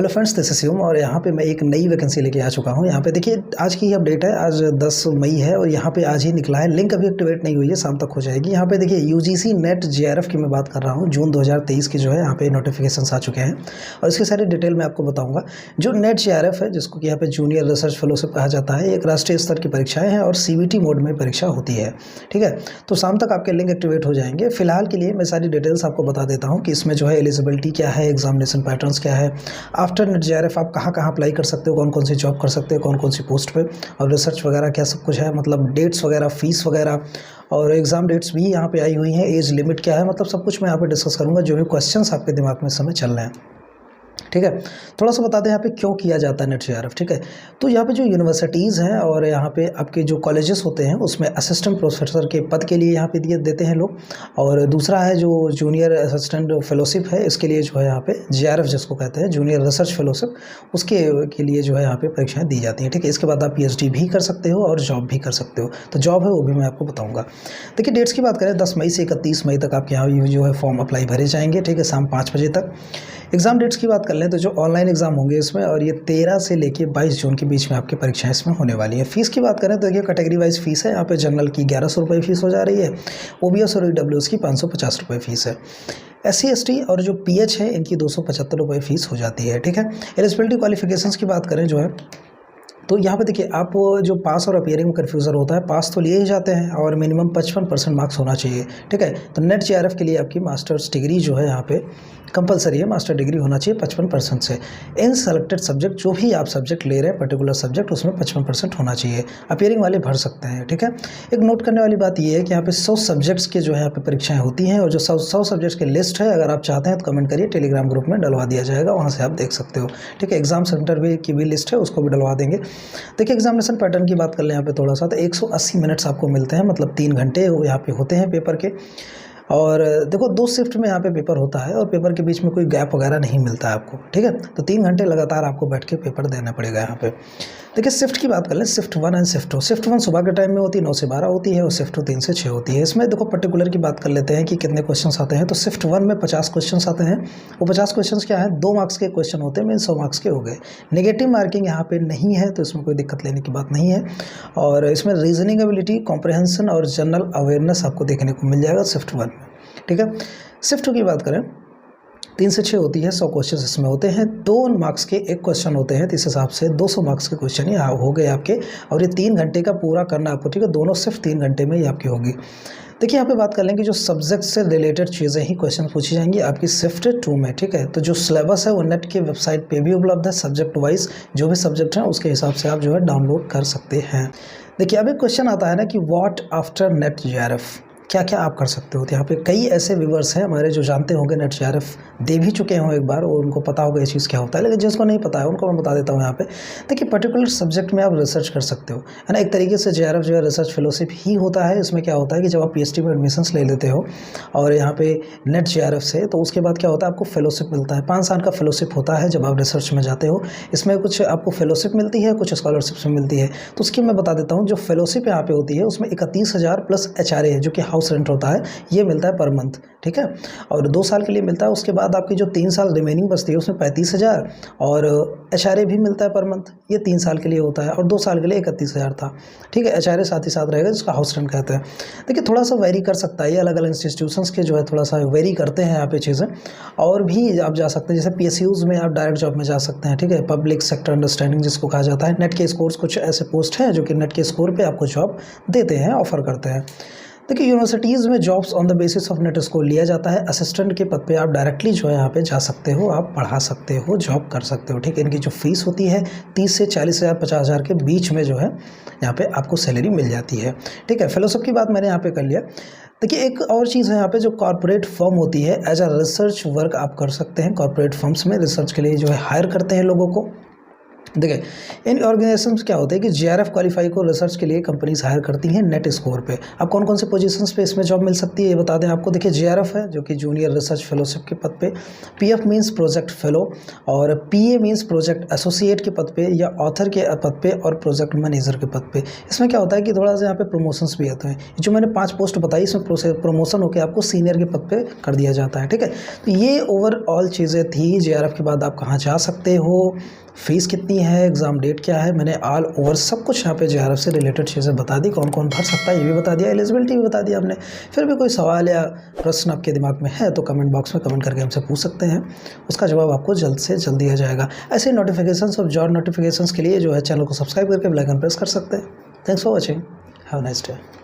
Friends, this is Shivam और यहाँ पे मैं एक नई वैकेंसी लेके आ चुका हूँ। यहाँ पे देखिए आज की अपडेट है, आज 10 मई है और यहाँ पे आज ही निकला है। लिंक अभी एक्टिवेट नहीं हुई है, शाम तक हो जाएगी। यहाँ पे देखिए यूजीसी नेट जेआरएफ की मैं बात कर रहा हूँ। जून 2023 की जो है यहाँ पे नोटिफिकेशन आ चुके हैं और इसके सारे डिटेल मैं आपको बताऊँगा। जो नेट जेआरएफ है, जिसको कि यहाँ पे जूनियर रिसर्च फेलोशिप कहा जाता है, एक राष्ट्रीय स्तर की परीक्षाएँ हैं और CBT मोड में परीक्षा होती है। ठीक है, तो शाम तक आपके लिंक एक्टिवेट हो जाएंगे। फिलहाल के लिए मैं सारी डिटेल्स आपको बता देता हूँ कि इसमें जो है एलिजिबिलिटी क्या है, एग्जामिनेशन पैटर्न्स क्या है, आफ्टर नेट जेआरएफ आप कहाँ कहाँ अप्लाई कर सकते हो, कौन कौन सी जॉब कर सकते हो, कौन कौन सी पोस्ट पे, और रिसर्च वगैरह क्या सब कुछ है, मतलब डेट्स वगैरह, फीस वगैरह और एग्जाम डेट्स भी यहाँ पे आई हुई हैं। एज लिमिट क्या है, मतलब सब कुछ मैं यहाँ पे डिस्कस करूँगा, जो भी क्वेश्चंस आपके दिमाग में इस समय चल रहे हैं। ठीक है, थोड़ा सा बता दें यहाँ पे क्यों किया जाता है नेट जेआरएफ। ठीक है, तो यहाँ पे जो यूनिवर्सिटीज़ हैं और यहाँ पे आपके जो कॉलेजेस होते हैं उसमें असिस्टेंट प्रोफेसर के पद के लिए यहाँ पे देते हैं लोग, और दूसरा है जो जूनियर असिस्टेंट फेलोशिप है, इसके लिए जो है यहाँ पे जेआरएफ जिसको कहते हैं, जूनियर रिसर्च फेलोशिप, उसके के लिए जो है यहाँ पे परीक्षाएँ दी जाती हैं। ठीक है, इसके बाद आप PhD भी कर सकते हो और जॉब भी कर सकते हो। तो जॉब है वो भी मैं आपको बताऊँगा। देखिए डेट्स की बात करें, 10 मई से 31 मई तक आपके यहाँ जो है फॉर्म अप्लाई भरे जाएंगे। ठीक है, शाम 5 बजे तक। एग्ज़ाम डेट्स की बात कर लें तो जो ऑनलाइन एग्ज़ाम होंगे इसमें, और ये 13 से लेके 22 जून के बीच में आपकी परीक्षाएं इसमें होने वाली है। फ़ीस की बात करें तो देखिए कैटेगरी वाइज फ़ीस है। यहाँ पे जनरल की 1100 रुपये फ़ीस हो जा रही है, OBS और EWS की 550 रुपये फ़ीस है। SC ST और जो PH है इनकी 275 रुपये फ़ीस हो जाती है। ठीक है, एलिजिबिलिटी क्वालिफिकेशंस की बात करें जो है, तो यहाँ पे देखिए आप जो पास और अपीयरिंग में कन्फ्यूज़न होता है, पास तो लिए ही जाते हैं और मिनिमम 55% मार्क्स होना चाहिए। ठीक है, तो नेट जेआरएफ के लिए आपकी मास्टर्स डिग्री जो है यहाँ पे कंपलसरी है, मास्टर डिग्री होना चाहिए 55% से। इन सेलेक्टेड सब्जेक्ट, जो भी आप सब्जेक्ट ले रहे हैं पर्टिकुलर सब्जेक्ट, उसमें 55% होना चाहिए। अपीयरिंग वाले भर सकते हैं। ठीक है, एक नोट करने वाली बात यह है कि यहाँ पे 100 सब्जेक्ट्स के जो है यहाँ पे परीक्षाएँ होती हैं, और जो 100 सब्जेक्ट्स की लिस्ट है, अगर आप चाहते हैं तो कमेंट करिए, टेलीग्राम ग्रुप में डलवा दिया जाएगा, वहाँ से आप देख सकते हो। ठीक है, एग्जाम सेंटर भी की भी लिस्ट है, उसको भी डलवा देंगे। देखिए एग्जामिनेशन पैटर्न की बात कर लें यहाँ पे थोड़ा सा, तो 180 मिनट्स आपको मिलते हैं, मतलब 3 घंटे यहाँ पे होते हैं पेपर के। और देखो 2 शिफ्ट में यहाँ पे पेपर होता है और पेपर के बीच में कोई गैप वगैरह नहीं मिलता है आपको। ठीक है, तो 3 घंटे लगातार आपको बैठ के पेपर देना पड़ेगा यहाँ पे। देखिए शिफ्ट की बात कर लें, शिफ्ट 1 एंड शिफ्ट 2। शिफ्ट 1 सुबह के टाइम में होती है, 9 से 12 होती है, और शिफ्ट 2 3 से 6 होती है। इसमें देखो पर्टिकुलर की बात कर लेते हैं कि कितने क्वेश्चंस आते हैं। तो शिफ्ट 1 में 50 क्वेश्चंस आते हैं। वो 50 क्वेश्चंस क्या है, 2 मार्क्स के क्वेश्चन होते हैं, मीन 100 मार्क्स के हो गए। नेगेटिव मार्किंग यहाँ पे नहीं है, तो इसमें कोई दिक्कत लेने की बात नहीं है। और इसमें रीजनिंग एबिलिटी, कॉम्प्रहेंशन और जनरल अवेयरनेस आपको देखने को मिल जाएगा शिफ्ट 1 में। ठीक है, शिफ्ट 2 की बात करें, 3 से 6 होती है, 100 क्वेश्चन इसमें होते हैं। 2 मार्क्स के एक क्वेश्चन होते हैं, तो इस हिसाब से 200 मार्क्स के क्वेश्चन ही हो गए आपके, और ये 3 घंटे का पूरा करना आपको। ठीक है, दोनों सिर्फ 3 घंटे में ही आपकी होगी। देखिए यहाँ पे बात कर लेंगे जो सब्जेक्ट से रिलेटेड चीज़ें ही क्वेश्चन पूछी जाएंगी आपकी शिफ्ट 2 में। ठीक है, तो जो सिलेबस है वो नेट के वेबसाइट पे भी उपलब्ध है, सब्जेक्ट वाइज जो भी सब्जेक्ट हैं उसके हिसाब से आप जो है डाउनलोड कर सकते हैं। देखिए अब एक क्वेश्चन आता है ना कि व्हाट आफ्टर नेट जेआरएफ, क्या क्या आप कर सकते हो। तो यहाँ पे कई ऐसे व्यूवर्स हैं हमारे जो जानते होंगे नेट जेआरएफ दे भी चुके हों एक बार, और उनको पता होगा ये चीज़ क्या होता है, लेकिन जिसको नहीं पता है उनको मैं बता देता हूँ यहाँ पे। देखिए पर्टिकुलर सब्जेक्ट में आप रिसर्च कर सकते हो, है ना। एक तरीके से जेआरएफ जो है रिसर्च फेलोशिप ही होता है। इसमें क्या होता है कि जब आप PhD में एडमिशन्स ले लेते हो और यहाँ पे नेट जेआरएफ से, तो उसके बाद क्या होता है, आपको फेलोशिप मिलता है। 5 साल का फेलोशिप होता है जब आप रिसर्च में जाते हो। इसमें कुछ आपको फेलोशिप मिलती है, कुछ स्कॉलरशिप में मिलती है। तो उसकी मैं बता देता हूँ। जो फेलोशिप यहाँ पे होती है उसमें 31,000 प्लस HRA है, जो कि हाउस रेंट होता है, ये मिलता है पर मंथ। ठीक है, और 2 साल के लिए मिलता है। उसके बाद आपकी जो 3 साल रिमेनिंग बचती है उसमें 35,000 और HRA भी मिलता है पर मंथ, ये 3 साल के लिए होता है, और 2 साल के लिए 31,000 था। ठीक है, HRA साथ ही साथ रहेगा, जिसका हाउस रेंट कहते हैं। देखिए थोड़ा सा वेरी कर सकता है, ये अलग अलग इंस्टीट्यूशंस के जो है थोड़ा सा वेरी करते हैं यहाँ पे चीज़ें। और भी आप जा सकते हैं, जैसे PSUs में आप डायरेक्ट जॉब में जा सकते हैं। ठीक है, पब्लिक सेक्टर अंडरस्टैंडिंग जिसको कहा जाता है। नेट के स्कोर्स कुछ ऐसे पोस्ट हैं जो कि नेट के स्कोर पर आपको जॉब देते हैं, ऑफर करते हैं। देखिए यूनिवर्सिटीज़ में jobs on the basis of net score लिया जाता है। असिस्टेंट के पद पे आप डायरेक्टली जो है यहाँ पे जा सकते हो, आप पढ़ा सकते हो, जॉब कर सकते हो। ठीक है, इनकी जो फीस होती है 30 से 40,000 50,000 के बीच में जो है यहाँ पे आपको सैलरी मिल जाती है। ठीक है, फेलोशिप की बात मैंने यहाँ पे कर लिया। देखिए एक और चीज़ है यहाँ पे, जो कॉर्पोरेट फर्म होती है, एज अ रिसर्च वर्क आप कर सकते हैं। कॉर्पोरेट फर्म्स में रिसर्च के लिए जो है हायर करते हैं लोगों को, देखिए, इन ऑर्गेनाइजेशंस क्या होता है कि जेआरएफ क्वालिफाई को रिसर्च के लिए कंपनीज हायर करती हैं नेट स्कोर पे। अब कौन कौन से पोजीशंस पे इसमें जॉब मिल सकती है ये बता दें आपको। देखिए, जेआरएफ है जो कि जूनियर रिसर्च फेलोशिप के पद पे, पीएफ मींस प्रोजेक्ट फेलो, और पीए मींस प्रोजेक्ट एसोसिएट के पद पे या ऑथर के पद पे, और प्रोजेक्ट मैनेजर के पद पे। इसमें क्या होता है कि थोड़ा सा यहाँ पे प्रमोशंस भी आते हैं। जो मैंने 5 पोस्ट बताई इसमें प्रमोशन होकर आपको सीनियर के पद पे कर दिया जाता है, ठीक है। तो ये ओवरऑल चीज़ें थी। जेआरएफ के बाद आप कहाँ जा सकते हो, फीस कितनी है, एग्ज़ाम डेट क्या है, मैंने ऑल ओवर सब कुछ यहाँ पे जेआरएफ से रिलेटेड चीज़ें बता दी। कौन कौन भर सकता है ये भी बता दिया, एलिजिबिलिटी भी बता दिया हमने। फिर भी कोई सवाल या प्रश्न आपके दिमाग में है तो कमेंट बॉक्स में कमेंट करके हमसे पूछ सकते हैं, उसका जवाब आपको जल्द से जल्द दिया जाएगा। ऐसे नोटिफिकेशंस और जॉब नोटिफिकेशंस के लिए जो है चैनल को सब्सक्राइब करके बेल आइकन प्रेस कर सकते हैं। Thanks for watching, have a nice day.